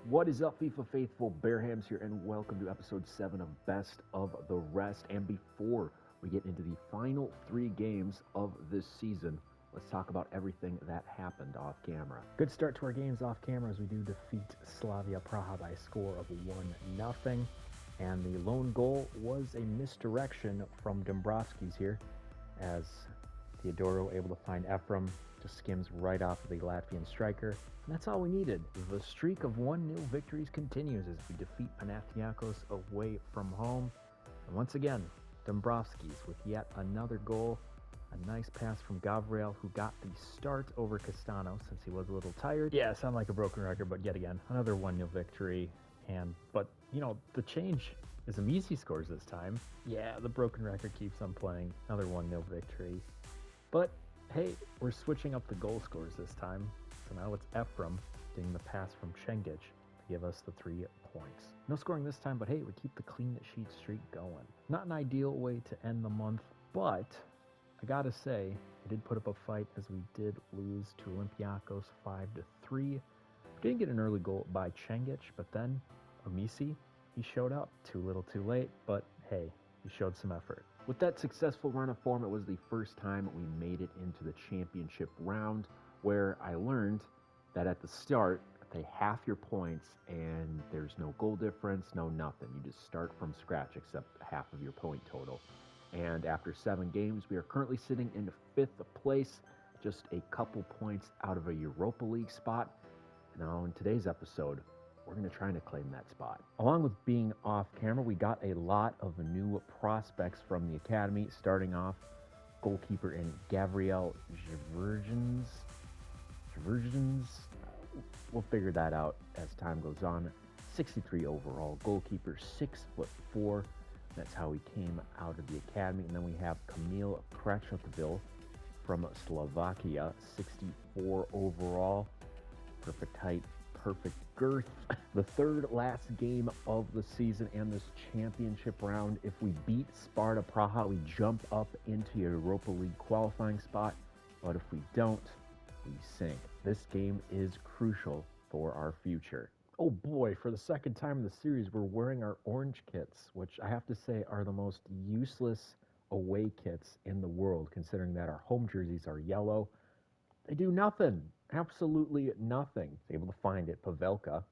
What is up, FIFA faithful? Bearhamms here, and welcome to episode 7 of Best of the Rest. And before we get into the final 3 games of this season, let's talk about everything that happened off camera. Good start to our games off camera as we do defeat Slavia Praha by a score of 1-0. And the lone goal was a misdirection from Dombrovskis here, as Theodoro able to find Ephraim, just skims right off of the Latvian striker. And that's all we needed. The streak of 1-0 victories continues as we defeat Panathinaikos away from home. And once again, Dombrovskis with yet another goal. A nice pass from Gabriel, who got the start over Castano since he was a little tired. Yeah, sound like a broken record, but yet again, another 1-0 victory. But the change is Amici scores this time. Yeah, the broken record keeps on playing. Another 1-0 victory. But hey, we're switching up the goal scores this time. So now it's Ephraim getting the pass from Cengic to give us the 3 points. No scoring this time, but hey, we keep the clean sheet streak going. Not an ideal way to end the month, but I gotta say, we did put up a fight as we did lose to Olympiacos 5-3. We didn't get an early goal by Cengic, but then Amici, he showed up. Too little too late, but hey, he showed some effort. With that successful run of form, it was the first time we made it into the championship round, where I learned that at the start, they half your points and there's no goal difference, no nothing. You just start from scratch except half of your point total. And after 7 games, we are currently sitting in 5th place, just a couple points out of a Europa League spot. Now in today's episode, we're going to try to claim that spot. Along with being off camera, we got a lot of new prospects from the academy, starting off goalkeeper in Gabriel Zvergens. We'll figure that out as time goes on. 63 overall goalkeeper, 6'4". That's how he came out of the academy. And then we have Kamil Krachotavil from Slovakia, 64 overall. Perfect height, perfect girth. The third last game of the season and this championship round. If we beat Sparta Praha, we jump up into a Europa League qualifying spot. But if we don't, we sink. This game is crucial for our future. Oh boy, for the second time in the series, we're wearing our orange kits, which I have to say are the most useless away kits in the world, considering that our home jerseys are yellow. They do nothing. Absolutely nothing. He's able to find it. Pavelka.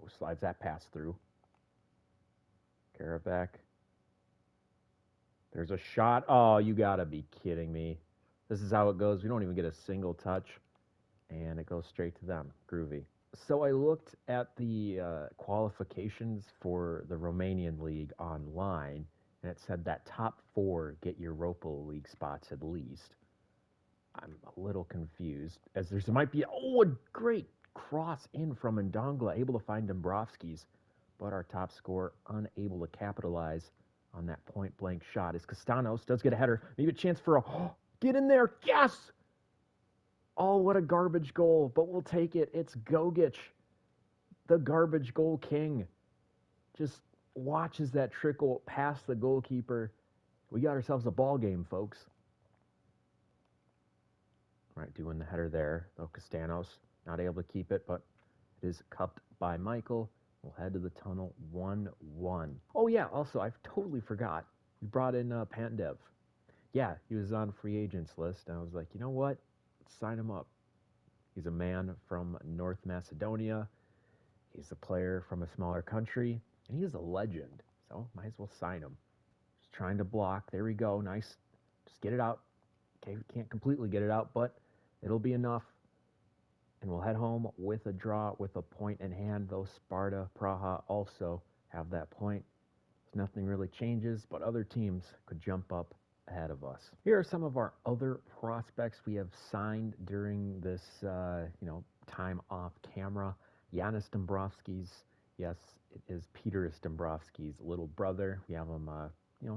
Oh, slides that pass through. Karabak. There's a shot. Oh, you gotta be kidding me. This is how it goes. We don't even get a single touch. And it goes straight to them. Groovy. So I looked at the qualifications for the Romanian League online, and it said that top 4 get Europa League spots at least. I'm a little confused, as there might be a great cross in from Ndongla, able to find Dombrovskis, but our top scorer unable to capitalize on that point-blank shot. As Castanos does get a header, maybe a chance for get in there, yes! Oh, what a garbage goal, but we'll take it. It's Gogic, the garbage goal king. Just watches that trickle past the goalkeeper. We got ourselves a ball game, folks. All right, doing the header there. Though Castanos not able to keep it, but it is cupped by Michael. We'll head to the tunnel 1-1. Oh, yeah, also, I totally forgot. We brought in Pandev. Yeah, he was on free agents list, and I was like, you know what? Sign him up. He's a man from North Macedonia. He's a player from a smaller country, and he's a legend. So might as well sign him. Just trying to block. There we go. Nice. Just get it out. Okay, we can't completely get it out, but it'll be enough. And we'll head home with a draw, with a point in hand, though Sparta Praha also have that point. So nothing really changes, but other teams could jump up ahead of us. Here are some of our other prospects we have signed during this, time off camera. Yanis Dombrovskis. Yes, it is Peter Dombrovskis' little brother. We have him,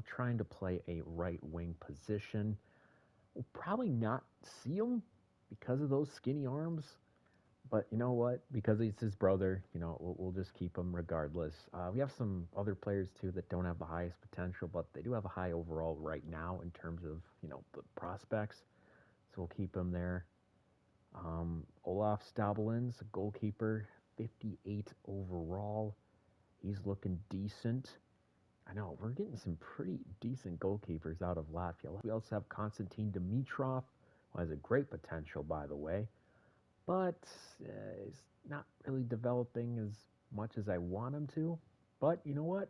trying to play a right wing position. We'll probably not see him because of those skinny arms. But you know what? Because he's his brother, we'll just keep him regardless. We have some other players, too, that don't have the highest potential, but they do have a high overall right now in terms of, the prospects. So we'll keep him there. Olaf Stabelins, goalkeeper, 58 overall. He's looking decent. I know, we're getting some pretty decent goalkeepers out of Latvia. We also have Constantine Dimitrov, who has a great potential, by the way, but he's not really developing as much as I want him to. But you know what?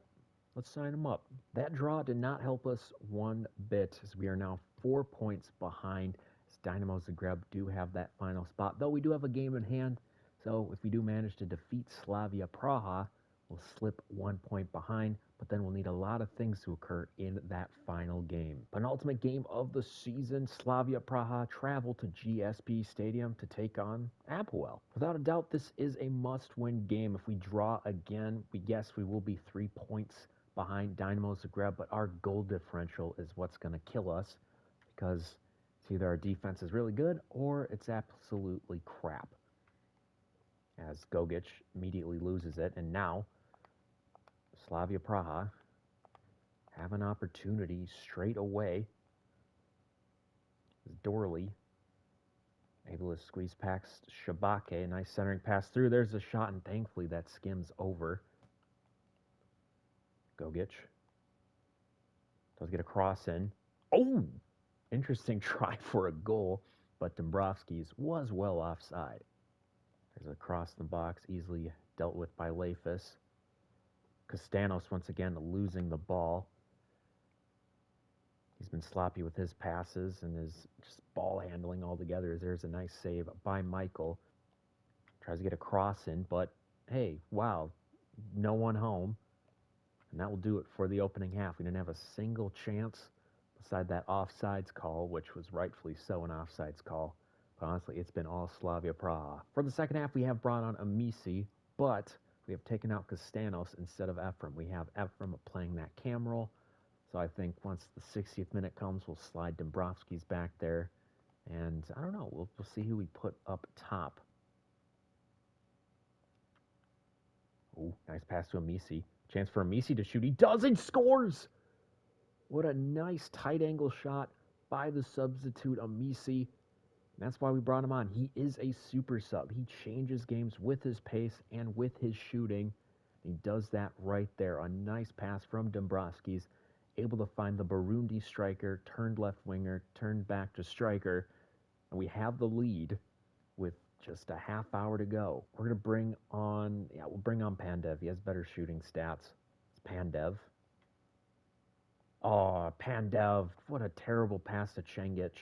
Let's sign him up. That draw did not help us one bit, as we are now 4 points behind. As Dynamo Zagreb do have that final spot, though we do have a game in hand. So if we do manage to defeat Slavia Praha, we'll slip 1 point behind, but then we'll need a lot of things to occur in that final game. Penultimate game of the season, Slavia Praha travel to GSP Stadium to take on APOEL. Without a doubt, this is a must-win game. If we draw again, we guess we will be 3 points behind Dynamo Zagreb, but our goal differential is what's going to kill us, because it's either our defense is really good or it's absolutely crap. As Gogic immediately loses it, and now Slavia Praha have an opportunity straight away. Dorley able to squeeze past Shabake, a nice centering pass through. There's a shot, and thankfully that skims over. Gogic does get a cross in. Oh! Interesting try for a goal, but Dombrovskis was well offside. There's a cross in the box, easily dealt with by Lafis. Castanos once again losing the ball. He's been sloppy with his passes and his just ball handling altogether. There's a nice save by Michael. Tries to get a cross in, but hey, wow, no one home. And that will do it for the opening half. We didn't have a single chance beside that offsides call, which was rightfully so an offsides call. But honestly, it's been all Slavia Praha. For the second half, we have brought on Amisi, but we have taken out Castanos instead of Ephraim. We have Ephraim playing that cam role. So I think once the 60th minute comes, we'll slide Dombrovskis back there. And I don't know, we'll see who we put up top. Oh, nice pass to Amisi. Chance for Amisi to shoot. He does and scores! What a nice tight angle shot by the substitute Amisi. And that's why we brought him on. He is a super sub. He changes games with his pace and with his shooting. He does that right there. A nice pass from Dombrovskis. Able to find the Burundi striker, turned left winger, turned back to striker. And we have the lead with just a half hour to go. We're going to bring on, we'll bring on Pandev. He has better shooting stats. It's Pandev. Oh, Pandev. What a terrible pass to Cengic.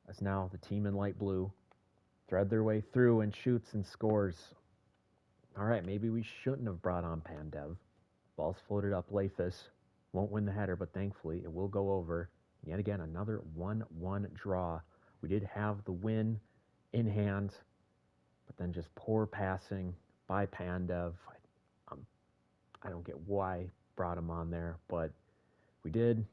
As now the team in light blue thread their way through and shoots and scores. All right, maybe we shouldn't have brought on Pandev. Ball's floated up. Lafis won't win the header, but thankfully it will go over. Yet again, another 1-1 draw. We did have the win in hand, but then just poor passing by Pandev. I don't get why I brought him on there, but we did,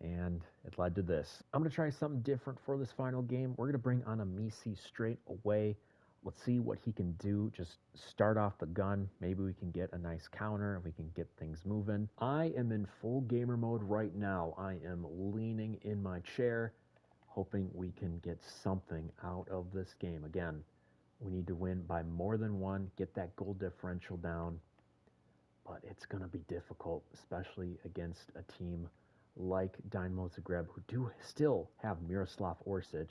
and it led to this. I'm going to try something different for this final game. We're going to bring on Amisi straight away. Let's see what he can do. Just start off the gun. Maybe we can get a nice counter and we can get things moving. I am in full gamer mode right now. I am leaning in my chair, hoping we can get something out of this game. Again, we need to win by more than one, get that goal differential down. But it's going to be difficult, especially against a team like Dynamo Zagreb, who do still have Miroslav Orsic,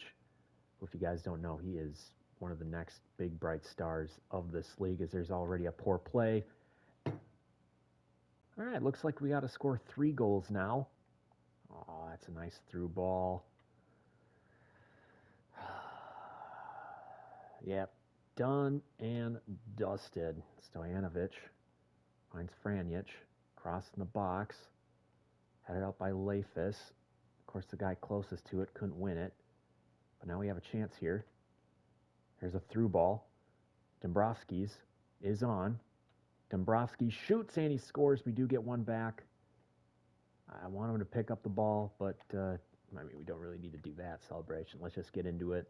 who, if you guys don't know, he is one of the next big bright stars of this league, as there's already a poor play. All right, looks like we got to score 3 goals now. Oh, that's a nice through ball. Yep, done and dusted. Stojanovic finds Franjic, cross in the box, headed out by Lafis. Of course, the guy closest to it couldn't win it, but now we have a chance here. Here's a through ball. Dombrovskis is on. Dombrovskis shoots and he scores. We do get one back. I want him to pick up the ball, but I mean, we don't really need to do that celebration. Let's just get into it.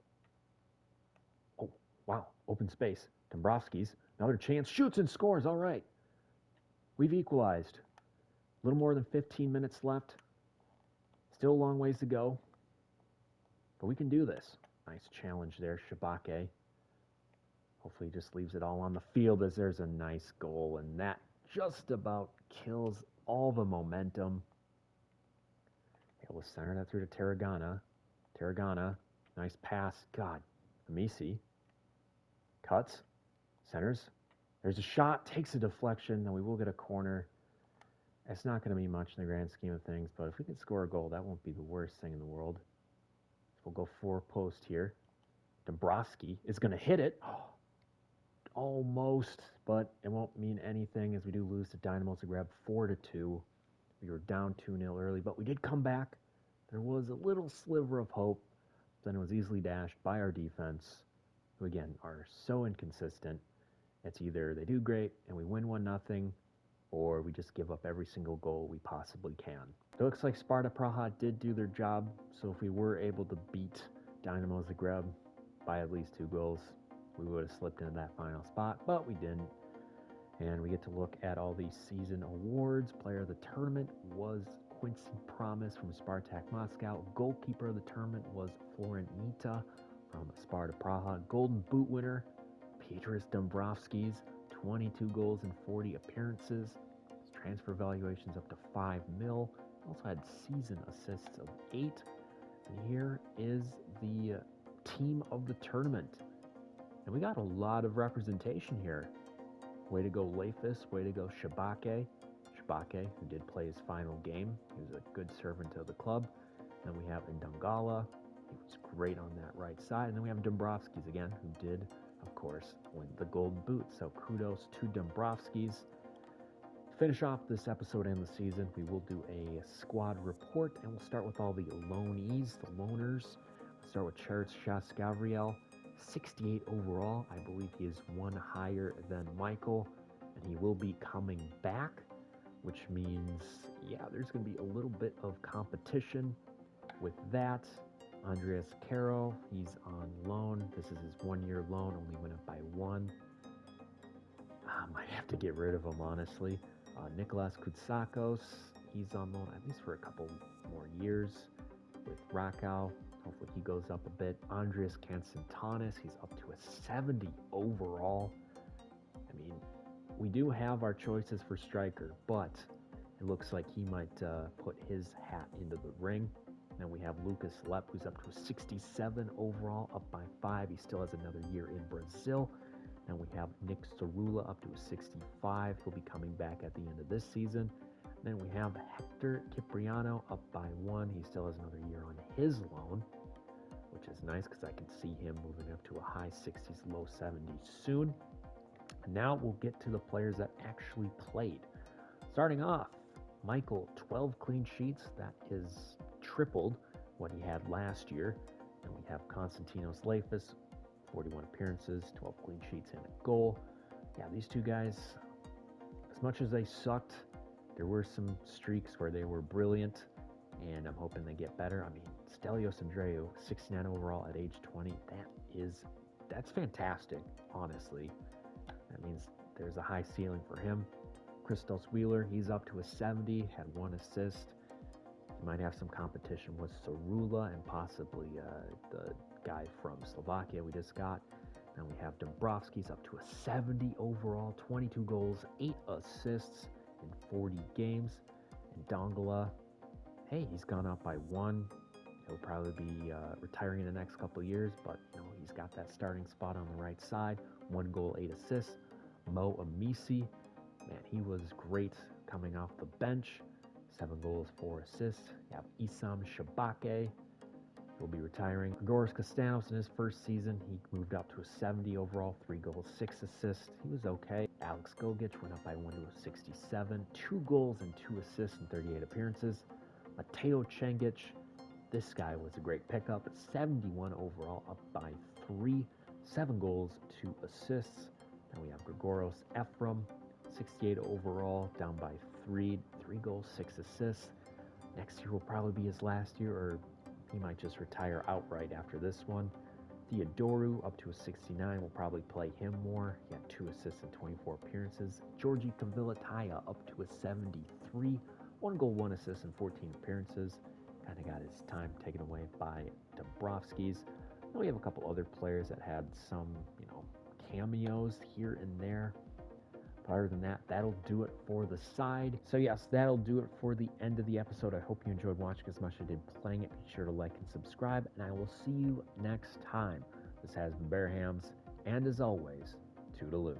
Oh, wow. Open space. Dombrovskis. Another chance. Shoots and scores. All right. We've equalized. A little more than 15 minutes left. Still a long ways to go. But we can do this. Nice challenge there, Shabake. Hopefully he just leaves it all on the field as there's a nice goal, and that just about kills all the momentum. Able to center that through to Tarragona. Tarragona, nice pass. God, Amici cuts, centers. There's a shot, takes a deflection, and we will get a corner. It's not going to be much in the grand scheme of things, but if we can score a goal, that won't be the worst thing in the world. So we'll go 4-post here. Dąbrowski is going to hit it. Oh, almost, but it won't mean anything as we do lose to Dynamo Zagreb 4-2. We were down 2-0 early, but we did come back. There was a little sliver of hope. Then it was easily dashed by our defense, who again are so inconsistent. It's either they do great and we win 1-0, or we just give up every single goal we possibly can. It looks like Sparta Praha did do their job, so if we were able to beat Dynamo Zagreb by at least 2 goals, we would have slipped into that final spot, but we didn't. And we get to look at all these season awards. Player of the tournament was Quincy Promise from Spartak Moscow. Goalkeeper of the tournament was Florin Nita from Sparta Praha. Golden Boot winner, Petras Dąbrowskis, 22 goals in 40 appearances. His transfer valuation's up to 5 mil. Also had season assists of 8. And here is the team of the tournament. And we got a lot of representation here. Way to go, Leifis. Way to go, Shabake. Shabake, who did play his final game. He was a good servant of the club. Then we have Ndongala. He was great on that right side. And then we have Dąbrowskis again, who did, of course, win the Golden Boot. So kudos to Dąbrowskis. To finish off this episode and the season, we will do a squad report, and we'll start with all the loanees, the loaners. We'll start with Charles Shas Gavriel. 68 overall. I believe he is 1 higher than Michael, and he will be coming back, which means, yeah, there's going to be a little bit of competition with that. Andreas Caro, he's on loan. This is his 1-year loan, only went up by 1. I might have to get rid of him, honestly. Nicolas Koutsakos, he's on loan at least for a couple more years with Rakow. Hopefully he goes up a bit. Andreas Constantinos, he's up to a 70 overall. I mean, we do have our choices for striker, but it looks like he might put his hat into the ring. Then we have Lucas Lepp, who's up to a 67 overall, up by 5. He still has another year in Brazil. Then we have Nick Cerula up to a 65. He'll be coming back at the end of this season. Then we have Hector Cipriano up by 1. He still has another year on his loan, which is nice because I can see him moving up to a high 60s, low 70s soon. And now we'll get to the players that actually played. Starting off, Michael, 12 clean sheets. That is tripled what he had last year. And we have Konstantinos Leifis, 41 appearances, 12 clean sheets, and a goal. Yeah, these two guys, as much as they sucked, there were some streaks where they were brilliant, and I'm hoping they get better. I mean, Stelios Andreu, 69 overall at age 20. That's fantastic, honestly. That means there's a high ceiling for him. Christos Wheeler, he's up to a 70, had 1 assist. He might have some competition with Cerula and possibly the guy from Slovakia we just got. Then we have Dąbrowski's up to a 70 overall, 22 goals, 8 assists in 40 games. And Dongala, hey, he's gone up by 1. He'll probably be retiring in the next couple of years, but he's got that starting spot on the right side. 1 goal, 8 assists. Mo Amici, man, he was great coming off the bench. 7 goals, 4 assists. You have Isam Shabake. He'll be retiring. Grigoris Costanos in his first season, he moved up to a 70 overall, 3 goals, 6 assists. He was okay. Alex Gogic went up by 1 to a 67, 2 goals and 2 assists in 38 appearances. Mateo Cengic, this guy was a great pickup. 71 overall, up by 3, 7 goals, 2 assists. Then we have Grigoros Ephraim, 68 overall, down by 3 goals, 6 assists. Next year will probably be his last year, or he might just retire outright after this one. Theodoru up to a 69. We'll probably play him more. He had 2 assists in 24 appearances. Georgi Kavilataya up to a 73. 1 goal, 1 assist in 14 appearances. Kind of got his time taken away by Dąbrowski's. Then we have a couple other players that had some, cameos here and there. But other than that, that'll do it for the side. So yes, that'll do it for the end of the episode. I hope you enjoyed watching as much as I did playing it. Be sure to like and subscribe, and I will see you next time. This has been Bearhamms, and as always, toodaloo.